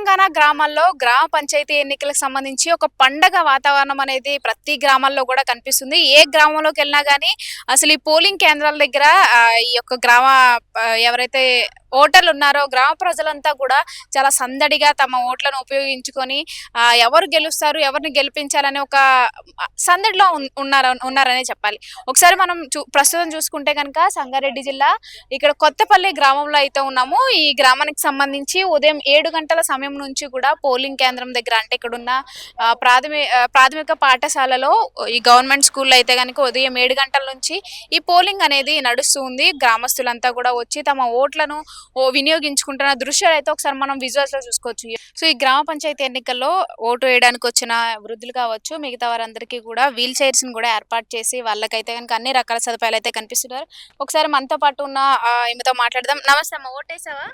తెలంగాణ గ్రామాల్లో గ్రామ పంచాయతీ ఎన్నికలకు సంబంధించి ఒక పండగ వాతావరణం అనేది ప్రతి గ్రామాల్లో కూడా కనిపిస్తుంది. ఏ గ్రామంలోకి వెళ్ళినా గానీ అసలు ఈ పోలింగ్ కేంద్రాల దగ్గర ఈ యొక్క ఎవరైతే ఓటర్లు ఉన్నారో గ్రామ ప్రజలంతా కూడా చాలా సందడిగా తమ ఓట్లను ఉపయోగించుకొని ఎవరు గెలుస్తారు, ఎవరిని గెలిపించాలనే ఒక సందడిలో ఉన్నారనే చెప్పాలి. ఒకసారి మనం ప్రస్తుతం చూసుకుంటే కనుక సంగారెడ్డి జిల్లా ఇక్కడ కొత్తపల్లి గ్రామంలో అయితే ఉన్నాము. ఈ గ్రామానికి సంబంధించి ఉదయం 7 గంటల సమయం నుంచి కూడా పోలింగ్ కేంద్రం దగ్గర అంటే ఇక్కడున్న ప్రాథమిక పాఠశాలలో ఈ గవర్నమెంట్ స్కూల్లో అయితే కనుక ఉదయం 7 గంటల నుంచి ఈ పోలింగ్ అనేది నడుస్తుంది. గ్రామస్తులంతా కూడా వచ్చి తమ ఓట్లను వినియోగించుకుంటున్న దృశ్యాలు అయితే ఒకసారి మనం విజువల్స్ లో చూసుకోవచ్చు. సో ఈ గ్రామ పంచాయతీ ఎన్నికల్లో ఓటు వేయడానికి వచ్చిన వృద్ధులు కావచ్చు, మిగతా వారందరికీ కూడా వీల్ చైర్స్ ని కూడా ఏర్పాటు చేసి వాళ్ళకైతే కనుక అన్ని రకాల సదుపాయాలు అయితే కనిపిస్తున్నారు. ఒకసారి మనతో పాటు ఉన్న ఈమెతో మాట్లాడదాం. నమస్తే అమ్మ, ఓటేసావా?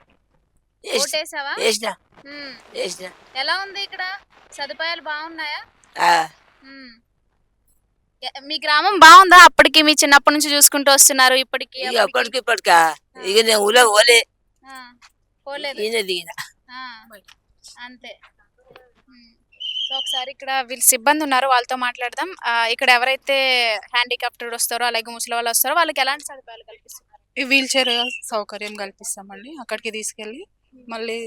ఎలా ఉంది ఇక్కడ? సదుపాయాలు బాగున్నాయా? మీ గ్రామం బాగుందా? అప్పటికి మీ చిన్నప్పటి నుంచి చూసుకుంటూ వస్తున్నారు ఇప్పటికి? అంతే. సో ఒకసారి ఇక్కడ వీళ్ళు సిబ్బంది ఉన్నారు, వాళ్ళతో మాట్లాడదాం. ఇక్కడ ఎవరైతే హ్యాండిక్యాప్టెడ్ వస్తారో అలాగే ముసలి వాళ్ళు వస్తారో వాళ్ళకి ఎలాంటి సదుపాయాలు కల్పిస్తున్నారు? వీల్ చైర్ సౌకర్యం కల్పిస్తామండి. అక్కడికి తీసుకెళ్ళి మళ్ళీ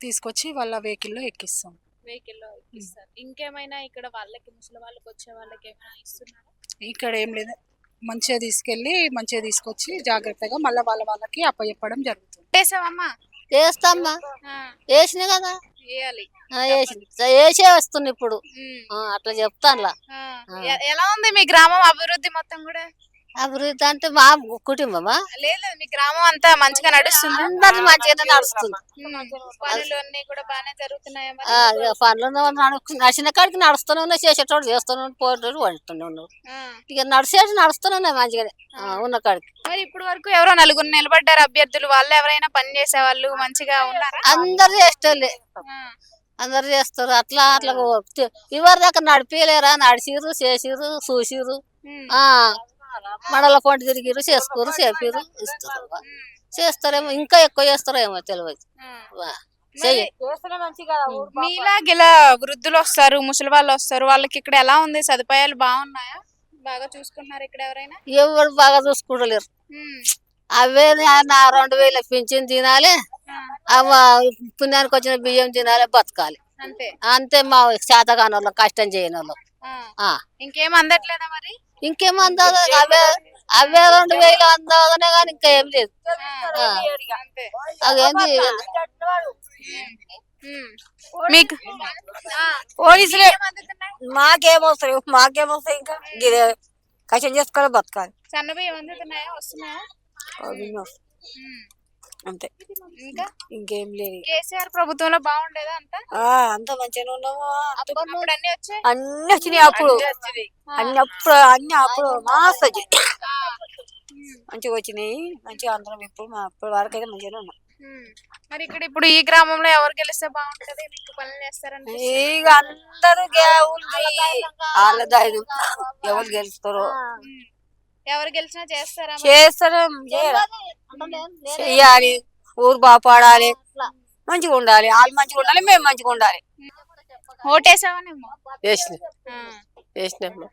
తీసుకొచ్చి వాళ్ళ వెహికల్లో ఎక్కిస్తాం. ఇంకేమైనా ఇక్కడ వాళ్ళకి ముసలి వాళ్ళకి వచ్చే వాళ్ళకి ఏమైనా ఇస్తున్నారా? ఇక్కడ ఏం లేదు, మంచిగా తీసుకెళ్ళి మంచిగా తీసుకొచ్చి జాగ్రత్తగా మళ్ళీ వాళ్ళకి అప్పచెప్పడం జరుగుతుంది. చేసావమ్మా? చేస్తామ్మా, వేసిన కదా, వేసే వస్తుంది ఇప్పుడు. అట్లా చెప్తాను. ఎలా ఉంది మీ గ్రామం అభివృద్ధి మొత్తం కూడా? అభివృద్ధి అంటే మా కుటుంబమా? లేదు, మీ గ్రామం అంతా మంచిగా నడుస్తుంది? అందరు మంచిగానే నడుస్తుంది. పనులు అన్ని కూడా బాగానే జరుగుతున్నాయా? పనులు నడిచిన కాడికి నడుస్తూనే ఉన్నాయి, చేసేటోడు చేస్తూనే ఉన్నాయి, పోయేటోడు వండుతూనే ఉన్నారు. ఇక నడుస్తూనే ఉన్నాయి మంచిగానే ఉన్న కాడికి. మరి ఇప్పుడు వరకు ఎవరో నలుగురు నిలబడ్డారు అభ్యర్థులు, వాళ్ళు ఎవరైనా పని చేసే వాళ్ళు మంచిగా ఉన్నారు? అందరు చేసేటోళ్ళే, అందరు చేస్తారు. అట్లా ఇవరి దాకా నడిపిలేరా? నడిచిరు, చేసిరు, చూసిరు, మడల పంట తిరిగిరు, చేసుకోరు, చేపిరు, ఇస్తారు. చేస్తారేమో, ఇంకా ఎక్కువ చేస్తారేమో తెలియదు. మీలాగిలా వృద్ధులు వస్తారు, ముసలి వాళ్ళు వస్తారు, వాళ్ళకి ఇక్కడ ఎలా ఉంది? సదుపాయాలు బాగున్నాయా? బాగా చూసుకుంటున్నారు ఇక్కడ ఎవరైనా? ఎవరు బాగా చూసుకుంటలేరు. అవే 2000 పింఛన్ తినాలి, పుణ్యానికి వచ్చిన బియ్యం తినాలి, బతకాలి. అంతే. మా శాతగాని వాళ్ళు, కష్టం చేయని వాళ్ళు. ఇంకేం అందట్లేదా మరి? ఇంకేం అందదు, అవే 2000 అందగానే కానీ ఇంకా ఏం లేదు. అదేంటి మీకు పోలీసులే మాకేమొస్తాయి ఇంకా కష్టం చేసుకోవాలి, బతకాలి. సన్నబియ్యం అందుతున్నాయా? వస్తున్నాయా? అంతే, ఇంకా ఇంకేం లేదు. కేసీఆర్ ప్రభుత్వంలో బాగుండేదా? అంత మంచిగా ఉన్నాము. అన్ని వచ్చినాయి అప్పుడు, అప్పుడు మాస్త మంచిగా వచ్చినాయి. మంచిగా అందరం ఇప్పుడు వరకు అయితే మంచిగానే ఉన్నాం. మరి ఇక్కడ ఇప్పుడు ఈ గ్రామంలో ఎవరు గెలిస్తే బాగుంటది? మీకు పనులు చేస్తారంటే ఇక అందరూ ఎవరు గెలుస్తారో, ఎవరు గెలిచినా చేస్తారా? చెయ్యాలి, ఊరు బాగుపడాలి, మంచిగా ఉండాలి, వాళ్ళు మంచిగా ఉండాలి, మేము మంచిగా ఉండాలి. ఓటేసావనేమో? వేసినాము.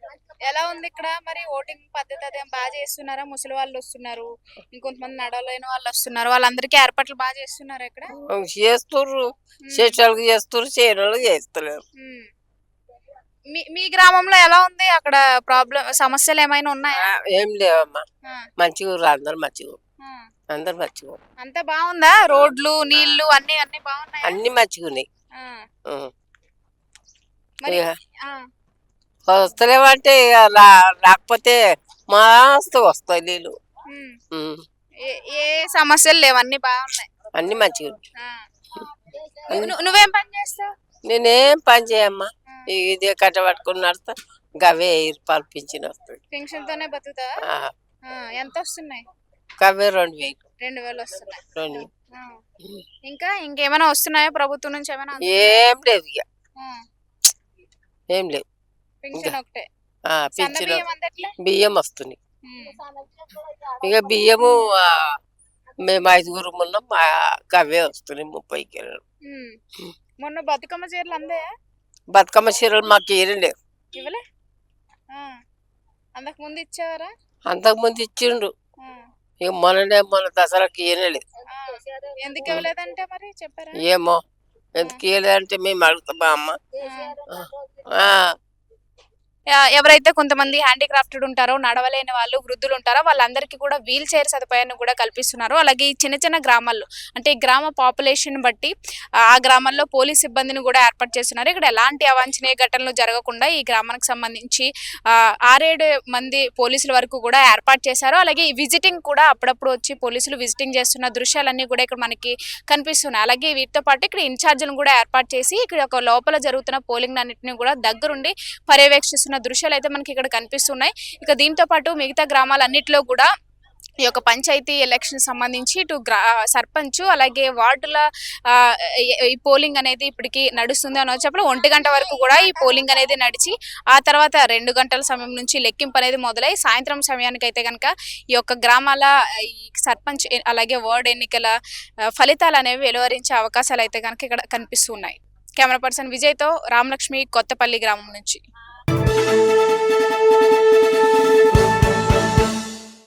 ఎలా ఉంది ఇక్కడ మరి ఓటింగ్ పద్ధతి? అదేం బాగా చేస్తున్నారా? ముసలి వాళ్ళు వస్తున్నారు, ఇంకొంతమంది నడవలేని వాళ్ళు వస్తున్నారు, వాళ్ళందరికీ ఏర్పాట్లు బాగా చేస్తున్నారు ఇక్కడ? చేస్తుర్రు, చేసేవాళ్ళకి చేస్తుర్రు, చేయని చేస్తలేరు. మీ గ్రామంలో ఎలా ఉంది? అక్కడ సమస్యలు ఏమైనా ఉన్నాయా? ఏం లేవమ్మా, మంచిగా అందరు మంచిగా, అందరు మంచిగా. అంతా బాగుందా? రోడ్లు, నీళ్లు అన్ని బాగున్నాయి? అన్ని మంచిగా ఉన్నాయి. వస్తలేమంటే రాకపోతే మస్తు వస్తాయి నీళ్ళు. ఏ సమస్యలు లేవు, అన్ని బాగున్నాయి, అన్ని మంచిగా. నువ్వేం పని చేస్తావు? నేనేం పని చేయమ్మా, ఇదే కట్ట పట్టుకుని నడుస్తా, గవే రూపాయలు పింఛన్ వస్తుంది. పెన్షన్ తోనే బతుకుతావా? ఎంత వస్తున్నాయి? గవే 2000. 2000 వస్తున్నాయి. 2000. ఇంకా ఇంకేమైనా వస్తున్నాయా ప్రభుత్వం నుంచి? ఏమైనా? ఏం లేదు, ఇక ఏం లేదు. పెన్షన్ ఒకటే? బియ్యం వస్తుంది. ఇక బియ్యము మేము 5 ఉన్నాం, గవే వస్తున్నాయి 30 కిలోలు. మొన్న బతుకమ్మ చీరలు అందే బతుకమ్మ చీరలు మాకు ఏరండి. ఇవ్వలే అంతకు ముందు ఇచ్చేవారా? అంతకుముందు ఇచ్చిండు, ఇక మొన్న దసరాకి ఏనలేదు. ఎందుకు ఇవ్వలేదంటే మరి చెప్పారా? ఏమో ఎందుకు ఇవ్వలేదంటే మేము అడుగుతామా అమ్మ. ఆ, ఎవరైతే కొంతమంది హ్యాండిక్రాఫ్టెడ్ ఉంటారో, నడవలేని వాళ్ళు, వృద్ధులు ఉంటారో వాళ్ళందరికీ కూడా వీల్ చైర్ సదుపాయాన్ని కూడా కల్పిస్తున్నారు. అలాగే ఈ చిన్న చిన్న గ్రామాల్లో అంటే ఈ గ్రామ పాపులేషన్ బట్టి ఆ గ్రామాల్లో పోలీస్ సిబ్బందిని కూడా ఏర్పాటు చేస్తున్నారు. ఇక్కడ ఎలాంటి అవాంఛనీయ ఘటనలు జరగకుండా ఈ గ్రామానికి సంబంధించి 6-7 మంది పోలీసుల వరకు కూడా ఏర్పాటు చేశారు. అలాగే ఈ విజిటింగ్ కూడా అప్పుడప్పుడు వచ్చి పోలీసులు విజిటింగ్ చేస్తున్న దృశ్యాలన్నీ కూడా ఇక్కడ మనకి కనిపిస్తున్నాయి. అలాగే వీటితో పాటు ఇక్కడ ఇన్ఛార్జీలను కూడా ఏర్పాటు చేసి ఇక్కడ ఒక లోపల జరుగుతున్న పోలింగ్ అన్నింటినీ కూడా దగ్గరుండి పర్యవేక్షిస్తున్న దృశ్యాలు అయితే మనకి ఇక్కడ కనిపిస్తున్నాయి. ఇక దీంతో పాటు మిగతా గ్రామాలన్నిటిలో కూడా ఈ యొక్క పంచాయతీ ఎలక్షన్ సంబంధించి ఇటు సర్పంచ్ అలాగే వార్డుల ఈ పోలింగ్ అనేది ఇప్పటికి నడుస్తుంది అని చెప్పడం 1 గంట వరకు కూడా ఈ పోలింగ్ అనేది నడిచి ఆ తర్వాత 2 గంటల సమయం నుంచి లెక్కింపు అనేది మొదలై సాయంత్రం సమయానికి అయితే కనుక ఈ యొక్క గ్రామాల ఈ సర్పంచ్ అలాగే వార్డు ఎన్నికల ఫలితాలు అనేవి వెలువరించే అవకాశాలు అయితే కనుక ఇక్కడ కనిపిస్తున్నాయి. కెమెరా పర్సన్ విజయ్తో రామలక్ష్మి, కొత్తపల్లి గ్రామం నుంచి.